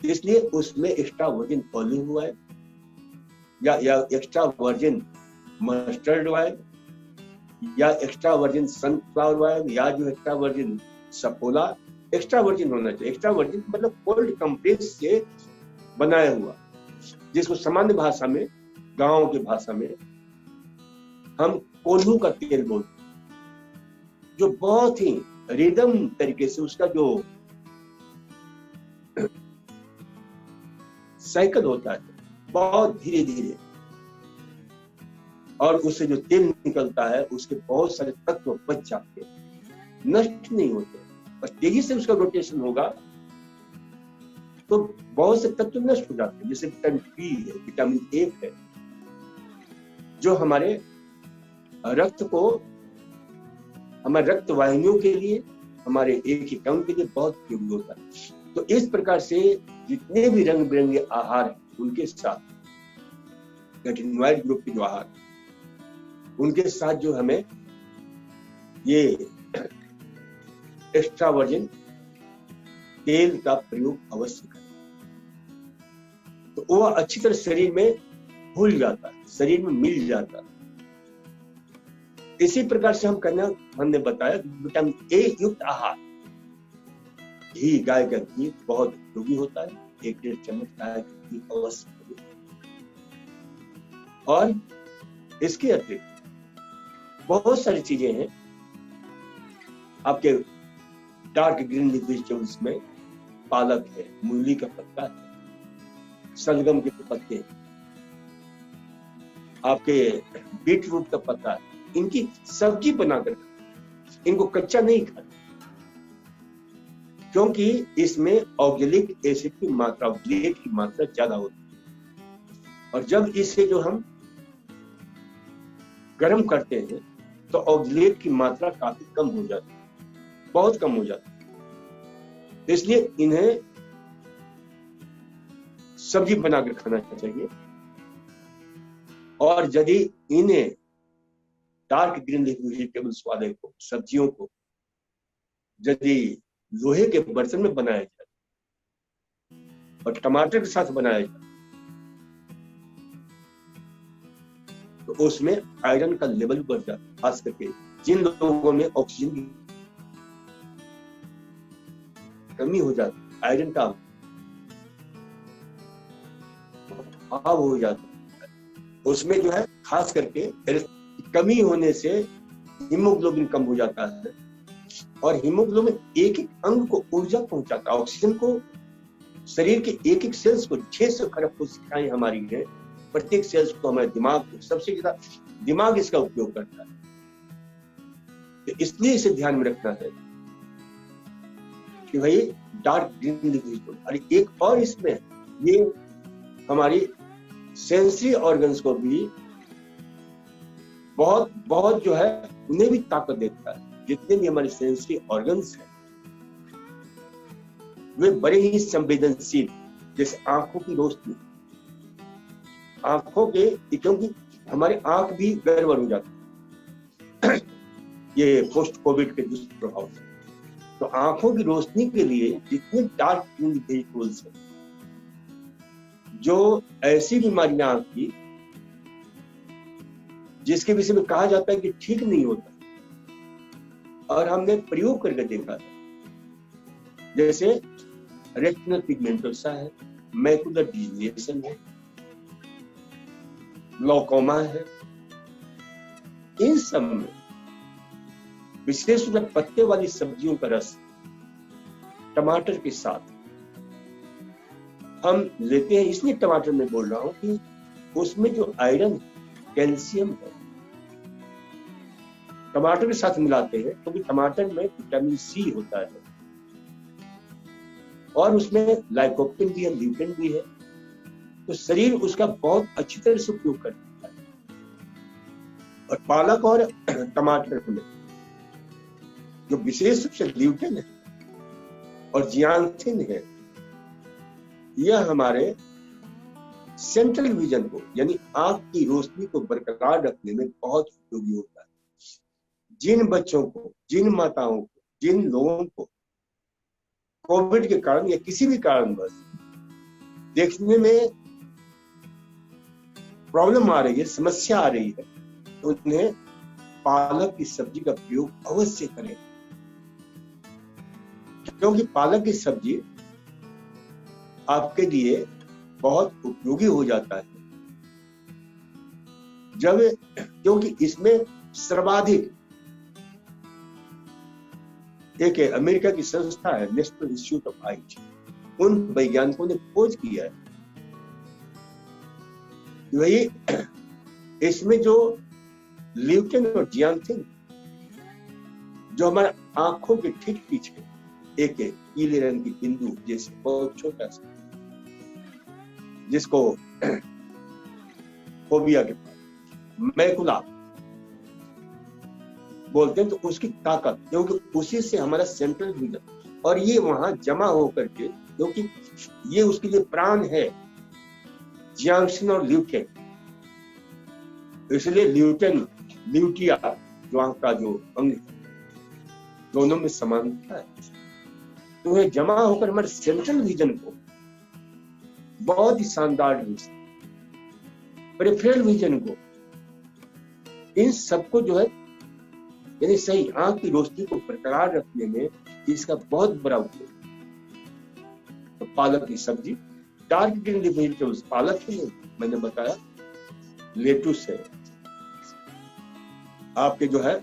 इसलिए उसमें extra virgin olive हुआ है या एक्स्ट्रा वर्जिन मस्टर्ड ऑयल या एक्स्ट्रा वर्जिन सनफ्लावर ऑयल या जो extra virgin Saffola extra virgin होना चाहिए। एक्स्ट्रा वर्जिन मतलब कोल्ड कंप्रेस से बनाया हुआ, जिसको सामान्य भाषा में, गांव की भाषा में हम कोल्हू का तेल बोलते हैं, जो बहुत ही रिदम तरीके से उसका जो साइकिल होता है बहुत धीरे धीरे, और उससे जो तेल निकलता है उसके बहुत सारे तत्व बच जाते हैं, नष्ट नहीं होते। और तेजी से उसका रोटेशन होगा तो बहुत से तत्व नष्ट हो जाते हैं, जैसे विटामिन बी है, विटामिन ए है, जो हमारे रक्त को, हमारे रक्त वाहिनियों के लिए, हमारे एक ही अंग के लिए बहुत उपयोगी होता है। तो इस प्रकार से जितने भी रंग बिरंगे आहार हैं उनके साथ कैटेनॉइड ग्रुप के जो आहार, उनके साथ जो हमें ये एक्स्ट्रा वर्जिन तेल का प्रयोग अवश्य करें, तो वह अच्छी तरह शरीर में घुल जाता है, शरीर में मिल जाता है। इसी प्रकार से हम करना, हमने बताया विटामिन ए युक्त आहार, घी, गाय का घी बहुत उपयोगी होता है, 1-1.5 चम्मच गाय का घी अवश्य करें। और इसके अतिरिक्त बहुत सारी चीजें हैं आपके डार्क ग्रीन लीफ वेजिटेबल्स में, पालक है, मूली का पत्ता है, सलगम के पत्ते, आपके बीट रूट का पत्ता है, इनकी सब्जी बनाकर, इनको कच्चा नहीं खाना, क्योंकि इसमें ऑक्जेलिक एसिड की मात्रा, ऑक्जेलेट की मात्रा ज्यादा होती है। और जब इसे जो हम गर्म करते हैं तो ऑक्जेलेट की मात्रा काफी कम हो जाती है, बहुत कम हो जाती है। इसलिए इन्हें सब्जी बनाकर खाना चाहिए। और यदि इन्हें डार्क ग्रीन लीफ वेजिटेबल्स वाले को, सब्जियों को यदि लोहे के बर्तन में बनाया जाए और टमाटर के साथ बनाया जाए तो उसमें आयरन का लेवल बढ़ जाता है, खास करके जिन लोगों में ऑक्सीजन की कमी हो जाती है, आयरन का अभाव हो जाता है, उसमें जो है खास करके कमी होने से हीमोग्लोबिन कम हो जाता है। और हीमोग्लोबिन एक एक अंग को ऊर्जा पहुंचाता है, ऑक्सीजन को शरीर के एक एक सेल्स को, 600 खरब कोशिकाएं हमारी है, प्रत्येक सेल्स को, हमारे दिमाग को, सबसे ज्यादा दिमाग इसका उपयोग करता है। तो इसलिए इसे ध्यान में रखना है कि भाई डार्क ग्रीन लीफ वेजिटेबल। और एक और इसमें ये हमारी सेंसरी ऑर्गन्स को भी बहुत बहुत जो है उन्हें भी ताकत देता है। जितने भी हमारे सेंसरी ऑर्गन्स हैं वे बड़े ही संवेदनशील, जैसे आंखों की रोशनी, आंखों के, क्योंकि हमारे आंख भी गड़बड़ हो जाती है ये पोस्ट कोविड के दुष्प्रभाव से। तो आंखों की रोशनी के लिए जितने डार्क ग्रीन वेजिटेबल्स हैं, जो ऐसी बीमारियां आंख की जिसके विषय में कहा जाता है कि ठीक नहीं होता, और हमने प्रयोग करके देखा है, जैसे रेटिनल पिगमेंटोसा है, मैकुलर डिजीनेशन है, ग्लूकोमा है, इन सब में विशेष रूप से पत्ते वाली सब्जियों का रस टमाटर के साथ हम लेते हैं। इसलिए टमाटर में बोल रहा हूं कि उसमें जो आयरन, कैल्शियम है, टमाटर के साथ मिलाते हैं क्योंकि टमाटर में विटामिन सी होता है और उसमें लाइकोपिन भी है, ल्यूटिन भी है, तो शरीर उसका बहुत अच्छी तरह से उपयोग करता है। और पालक और टमाटर में जो विशेष रूप से ल्यूटिन है और जियांथिन है, यह हमारे सेंट्रल विजन को, यानी आंख की रोशनी को बरकरार रखने में बहुत उपयोगी होता है। जिन बच्चों को, जिन माताओं को, जिन लोगों को कोविड के कारण या किसी भी कारणवश देखने में प्रॉब्लम आ रही है, समस्या आ रही है, तो उन्हें पालक की सब्जी का प्रयोग अवश्य करें, क्योंकि पालक की सब्जी आपके लिए बहुत उपयोगी हो जाता है। जब क्योंकि इसमें सर्वाधिक एक अमेरिका की संस्था है नेशनल इंस्टीट्यूट ऑफ आइट, उन वैज्ञानिकों ने खोज किया है वही इसमें जो ल्यूटिन और जियांथिन जो हमारे आंखों के ठीक पीछे एक पीले रंग की बिंदु जैसे बहुत छोटा सा, जिसको फोबिया के पास मैकुला बोलते हैं, तो उसकी ताकत, क्योंकि उसी से हमारा सेंट्रल विजन, और ये वहां जमा होकर के, क्योंकि ये उसके लिए प्राण है, जियांथिन और ल्यूटिन, इसलिए ल्यूटिन ल्यूटिया जो आंख का जो अंग है, दोनों में समानता है, तो ये जमा होकर हमारे सेंट्रल विजन को बहुत ही शानदार ढंग से, पेरिफेरल विजन को, इन सबको जो है यानी सही आंख की रोशनी को बरकरार रखने में इसका बहुत बड़ा उपयोग। तो पालक की सब्जी, डार्क ग्रीन लीफ वेजिटेबल्स, पालक है, मैंने बताया, लेटुस है, आपके जो है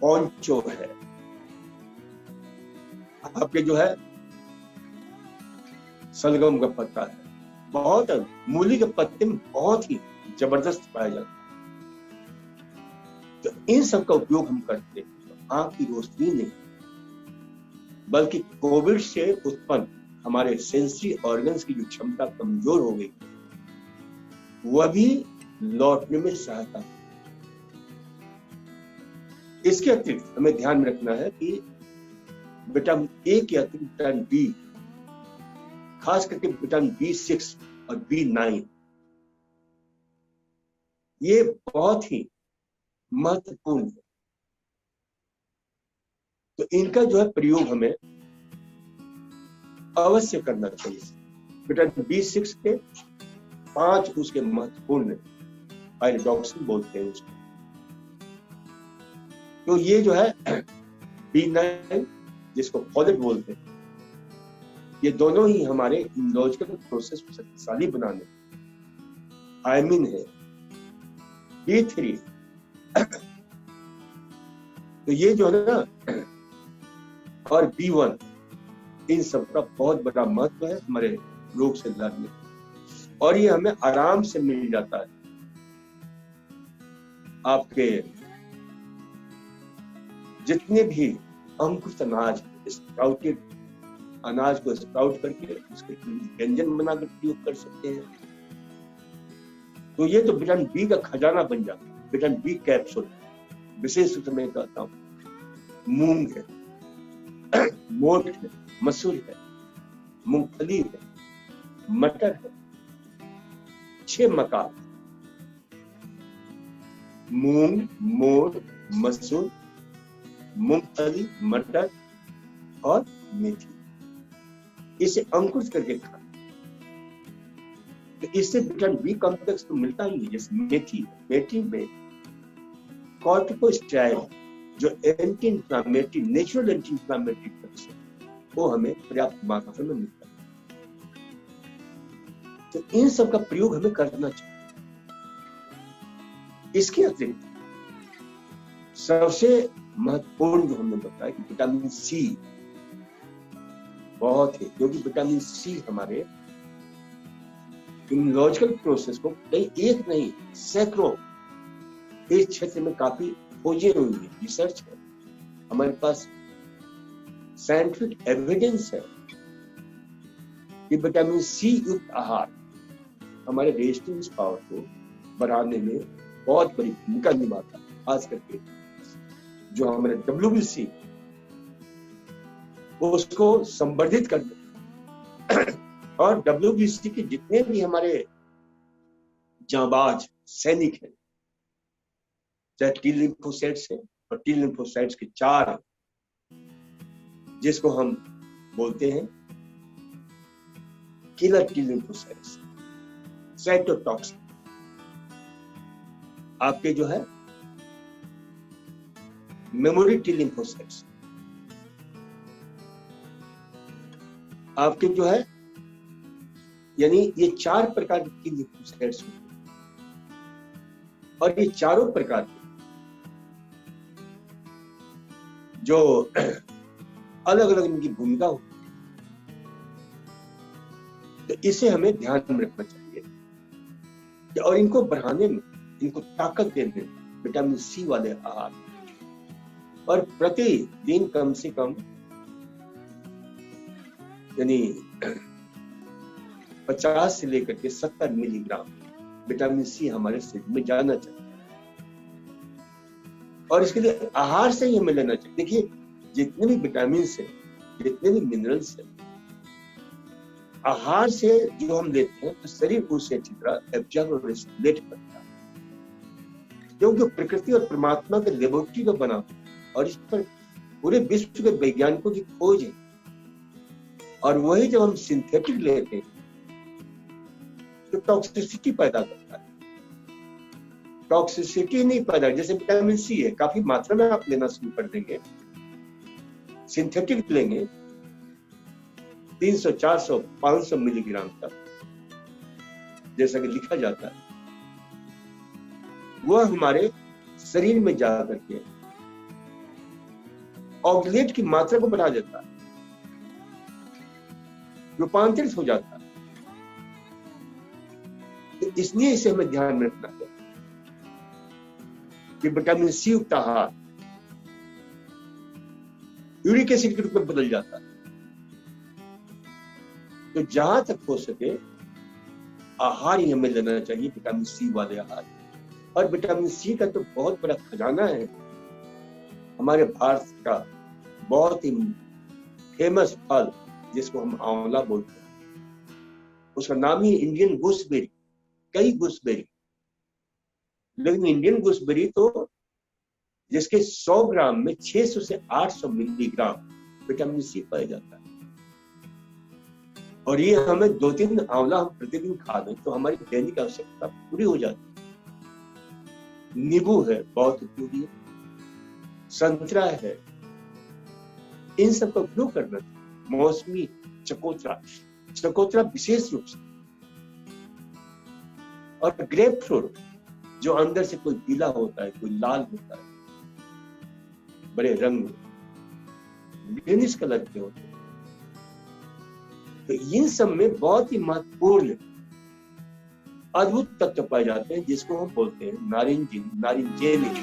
ऑन्चो है, आपके जो है सलगम का पत्ता है, बहुत है, मूली के पत्ते में बहुत ही जबरदस्त पाया जाता है। तो इन सब का उपयोग हम करते हैं, तो आंख की रोशनी नहीं, बल्कि कोविड से उत्पन्न हमारे सेंसरी ऑर्गन्स की जो क्षमता कमजोर हो गई, वह भी लौटने में सहायता। इसके अतिरिक्त हमें ध्यान में रखना है कि विटामिन ए के अतिरिक्त विटामिन बी, खास करके विटामिन B6 और B9, ये बहुत ही महत्वपूर्ण है। तो इनका जो है प्रयोग हमें अवश्य करना चाहिए। विटामिन B6 के 5 उसके महत्वपूर्ण पायरिडॉक्सिन बोलते हैं उसको, तो ये जो है B9 जिसको फोलेट बोलते हैं, ये दोनों ही हमारे इम्यूनोलॉजिकल प्रोसेस को शक्तिशाली बनाने। थायमिन है, B3, तो ये जो है ना, और B1, इन सब का बहुत बड़ा महत्व है हमारे रोग से लड़ने, और ये हमें आराम से मिल जाता है। आपके जितने भी अंकुरित अनाज, स्प्राउटेड अनाज को स्प्राउट करके उसके व्यंजन बनाकर प्रयोग कर सकते हैं, तो ये तो विटामिन बी का खजाना बन जाता है। विटामिन बी कैप्सूल विशेष रूप से मैं कहता हूँ, मूंग है, मोठ है, मसूर है, मूंगफली है, मटर है, 6 मकान, मूंग, मोठ, मसूर, मूंगफली, मटर और मेथी, इसे अंकुरित करके खाना, तो इससे विटामिन बी कॉम्प्लेक्स तो मिलता ही है। जैसे मेथी में कॉर्टिकोस्टेरॉइड जो anti inflammatory, natural anti inflammatory drugs है, वो हमें पर्याप्त मात्रा में मिलता है। तो इन सब का प्रयोग हमें करना चाहिए। इसके अतिरिक्त सबसे महत्वपूर्ण जो हमने बताया कि विटामिन सी बहुत है, क्योंकि विटामिन सी हमारे इम्यूनोलॉजिकल प्रोसेस को कई एक नहीं सैकड़ों इस क्षेत्र में काफी खोजें हुई है, रिसर्च है, हमारे पास साइंटिफिक एविडेंस है कि विटामिन सी युक्त आहार हमारे रेजिस्टेंस पावर को बढ़ाने में बहुत बड़ी भूमिका निभाता है। खास करके जो हमारे WBC उसको संवर्धित करने, और WBC के जितने भी हमारे जांबाज सैनिक हैं, चाहे टी लिम्फोसाइट्स है, और टी लिम्फोसाइट्स के 4 हैं, जिसको हम बोलते हैं किलर टी लिम्फोसाइट्स, साइटोटॉक्सिन, आपके जो है मेमोरी टी लिम्फोसाइट्स, आपके जो है यानी ये 4 प्रकार की लिम्फोसाइट्स होते हैं और ये चारों प्रकार के जो अलग अलग इनकी भूमिका होती है, तो इसे हमें ध्यान में रखना चाहिए और इनको बढ़ाने में, इनको ताकत देने में विटामिन सी वाले आहार और प्रतिदिन कम से कम यानी 50 से लेकर के 70 मिलीग्राम विटामिन सी हमारे शरीर में जाना चाहिए और इसके लिए आहार से ही हमें लेना चाहिए। देखिए जितने भी विटामिन है, जितने भी मिनरल्स है, आहार से जो हम लेते हैं तो शरीर उसे अच्छी तरह एब्जॉर्ब और रेस्पिरेट करता है, क्योंकि प्रकृति और परमात्मा के लेबोरेटरी का बना और इस पर पूरे विश्व के वैज्ञानिकों की खोज है। और वही जब हम सिंथेटिक लेते हैं तो टॉक्सिसिटी पैदा करता है। टॉक्सिसिटी नहीं पैदा, जैसे विटामिन सी है, काफी मात्रा में आप लेना शुरू कर देंगे, सिंथेटिक लेंगे 300, 400, 500 मिलीग्राम तक, जैसा कि लिखा जाता है, वह हमारे शरीर में जा करके ऑक्सलेट की मात्रा को बढ़ा देता है, रूपांतरित हो जाता है। तो इसलिए इसे हमें ध्यान में रखना है कि विटामिन सी युक्त आहार यूरिक एसिड के रूप में बदल जाता है। तो जहां तक हो सके आहार ही हमें लेना चाहिए, विटामिन सी वाले आहार। और विटामिन सी का तो बहुत बड़ा खजाना है हमारे भारत का, बहुत ही फेमस फल जिसको हम आंवला बोलते हैं, उसका नाम ही इंडियन गूसबेरी, कई गूसबेरी, लेकिन इंडियन गूसबेरी तो जिसके 100 ग्राम में 600 से 800 मिलीग्राम विटामिन सी पाया जाता है। और ये हमें 2-3 आंवला हम प्रतिदिन खा लें तो हमारी दैनिक आवश्यकता पूरी हो जाती है। नींबू है, बहुत उपयोगी है, संतरा है, इन सब का उपयोग करना चाहिए। मौसमी, चकोतरा विशेष रूप से, और ग्रेप फ्रूट जो अंदर से कोई पीला होता है, कोई लाल होता है, बड़े रंग ग्रीनिश कलर के होते हैं, तो इन सब में बहुत ही महत्वपूर्ण अद्भुत तत्व पाए जाते हैं जिसको हम बोलते हैं नारिंजेनिक।